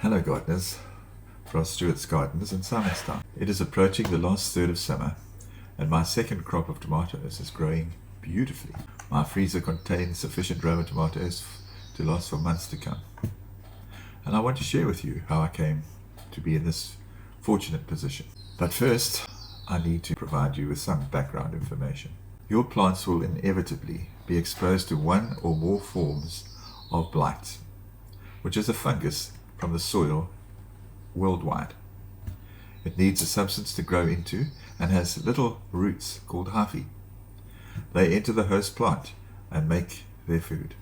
Hello gardeners, from Stewart's Gardens in Simonstown. It is approaching the last third of summer and my second crop of tomatoes is growing beautifully. My freezer contains sufficient Roma tomatoes to last for months to come. And I want to share with you how I came to be in this fortunate position. But first, I need to provide you with some background information. Your plants will inevitably be exposed to one or more forms of blight, which is a fungus from the soil worldwide. It needs a substance to grow into and has little roots called hyphae. They enter the host plant and make their food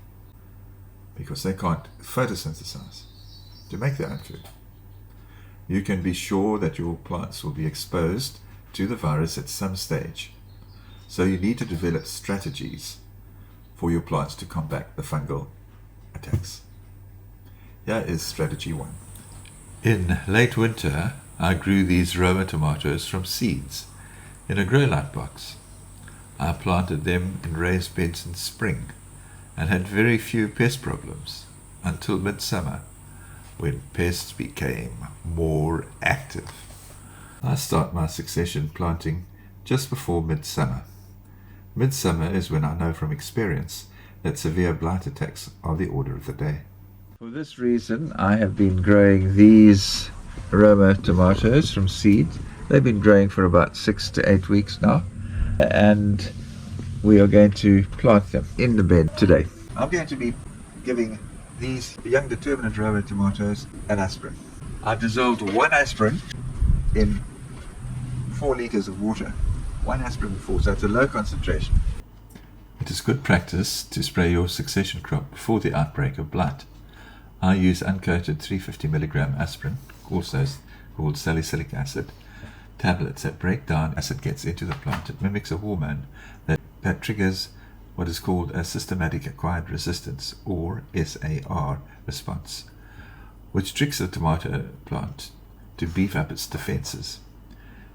because they can't photosynthesize to make their own food. You can be sure that your plants will be exposed to the virus at some stage, so you need to develop strategies for your plants to combat the fungal attacks. Here is strategy 1. In late winter, I grew these Roma tomatoes from seeds in a grow light box. I planted them in raised beds in spring and had very few pest problems until midsummer, when pests became more active. I start my succession planting just before midsummer. Midsummer is when I know from experience that severe blight attacks are the order of the day. For this reason, I have been growing these Roma tomatoes from seed. They've been growing for about 6 to 8 weeks now, and we are going to plant them in the bed today. I'm going to be giving these young determinate Roma tomatoes an aspirin. I dissolved 1 aspirin in 4 liters of water. 1 aspirin before, so it's a low concentration. It is good practice to spray your succession crop before the outbreak of blight. I use uncoated 350 milligram aspirin, also called salicylic acid, tablets that break down as it gets into the plant. It mimics a hormone that triggers what is called a systematic acquired resistance, or SAR, response, which tricks the tomato plant to beef up its defenses.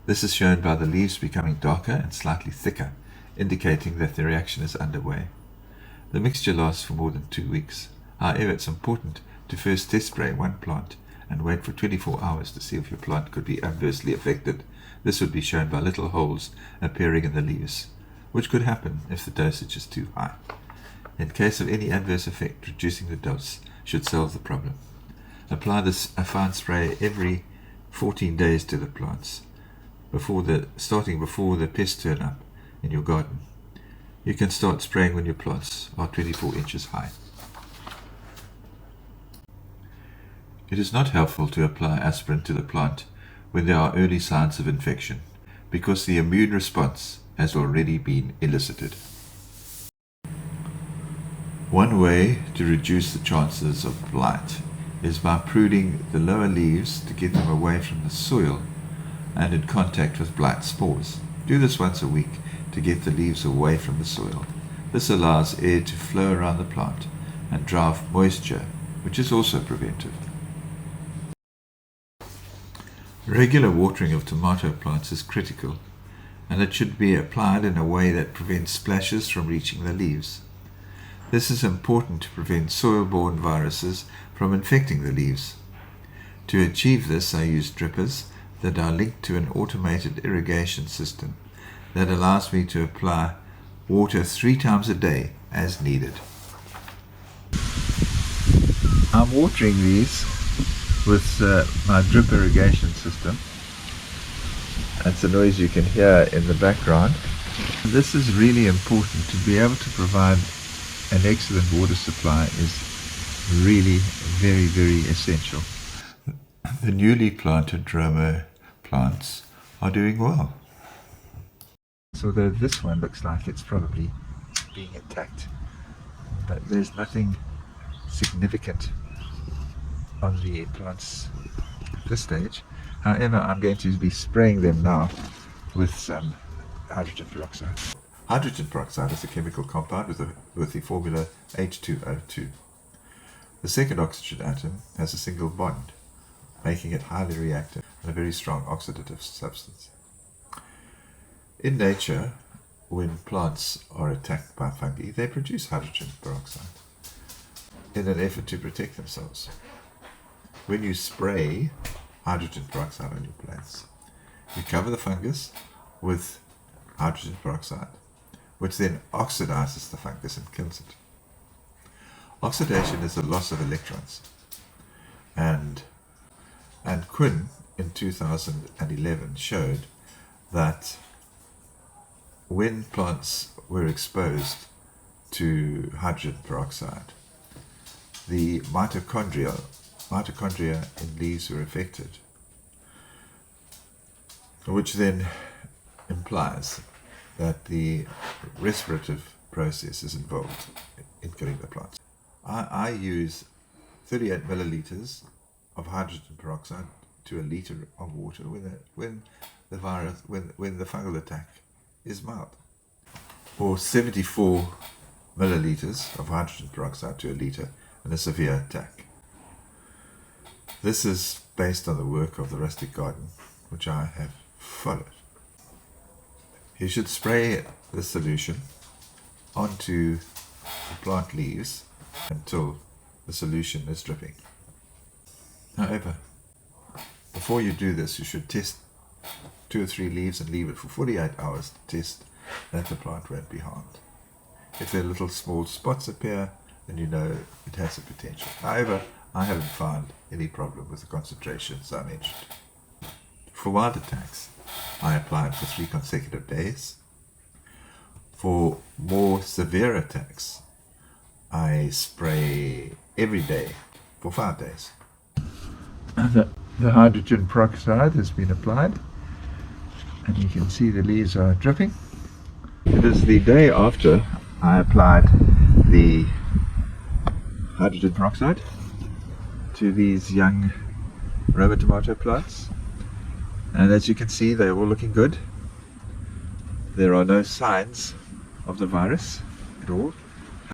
This is shown by the leaves becoming darker and slightly thicker, indicating that the reaction is underway. The mixture lasts for more than 2 weeks. However, it's important to first test spray 1 plant and wait for 24 hours to see if your plant could be adversely affected. This would be shown by little holes appearing in the leaves, which could happen if the dosage is too high. In case of any adverse effect, reducing the dose should solve the problem. Apply a fine spray every 14 days to the plants, starting before the pests turn up in your garden. You can start spraying when your plants are 24 inches high. It is not helpful to apply aspirin to the plant when there are early signs of infection, because the immune response has already been elicited. One way to reduce the chances of blight is by pruning the lower leaves to get them away from the soil and in contact with blight spores. Do this once a week to get the leaves away from the soil. This allows air to flow around the plant and drive moisture, which is also preventive. Regular watering of tomato plants is critical, and it should be applied in a way that prevents splashes from reaching the leaves. This is important to prevent soil-borne viruses from infecting the leaves. To achieve this, I use drippers that are linked to an automated irrigation system that allows me to apply water 3 times a day as needed. I'm watering these with my drip irrigation system. That's the noise you can hear in the background. This is really important. To be able to provide an excellent water supply is really very, very essential. The newly planted Roma plants are doing well. So this one looks like it's probably being attacked, but there's nothing significant on the plants at this stage. However, I'm going to be spraying them now with some hydrogen peroxide. Hydrogen peroxide is a chemical compound with the formula H2O2. The second oxygen atom has a single bond, making it highly reactive and a very strong oxidative substance. In nature, when plants are attacked by fungi, they produce hydrogen peroxide in an effort to protect themselves. when you spray hydrogen peroxide on your plants, you cover the fungus with hydrogen peroxide, which then oxidizes the fungus and kills it. Oxidation is the loss of electrons. And Quinn in 2011 showed that when plants were exposed to hydrogen peroxide, the mitochondria in leaves were affected, which then implies that the respirative process is involved in killing the plants. I use 38 milliliters of hydrogen peroxide to a liter of water when the fungal attack is mild, or 74 milliliters of hydrogen peroxide to a liter in a severe attack. This is based on the work of the rustic garden, which I have followed. You should spray the solution onto the plant leaves until the solution is dripping. However, before you do this, you should test 2 or 3 leaves and leave it for 48 hours to test that the plant won't be harmed. If there are little small spots appear, then you know it has a potential. However, I haven't found any problem with the concentrations I mentioned. For wild attacks, I apply it for 3 consecutive days. For more severe attacks, I spray every day for 5 days. The hydrogen peroxide has been applied, and you can see the leaves are dripping. It is the day after I applied the hydrogen peroxide to these young Roma tomato plants, and as you can see, they're all looking good. There are no signs of the virus at all.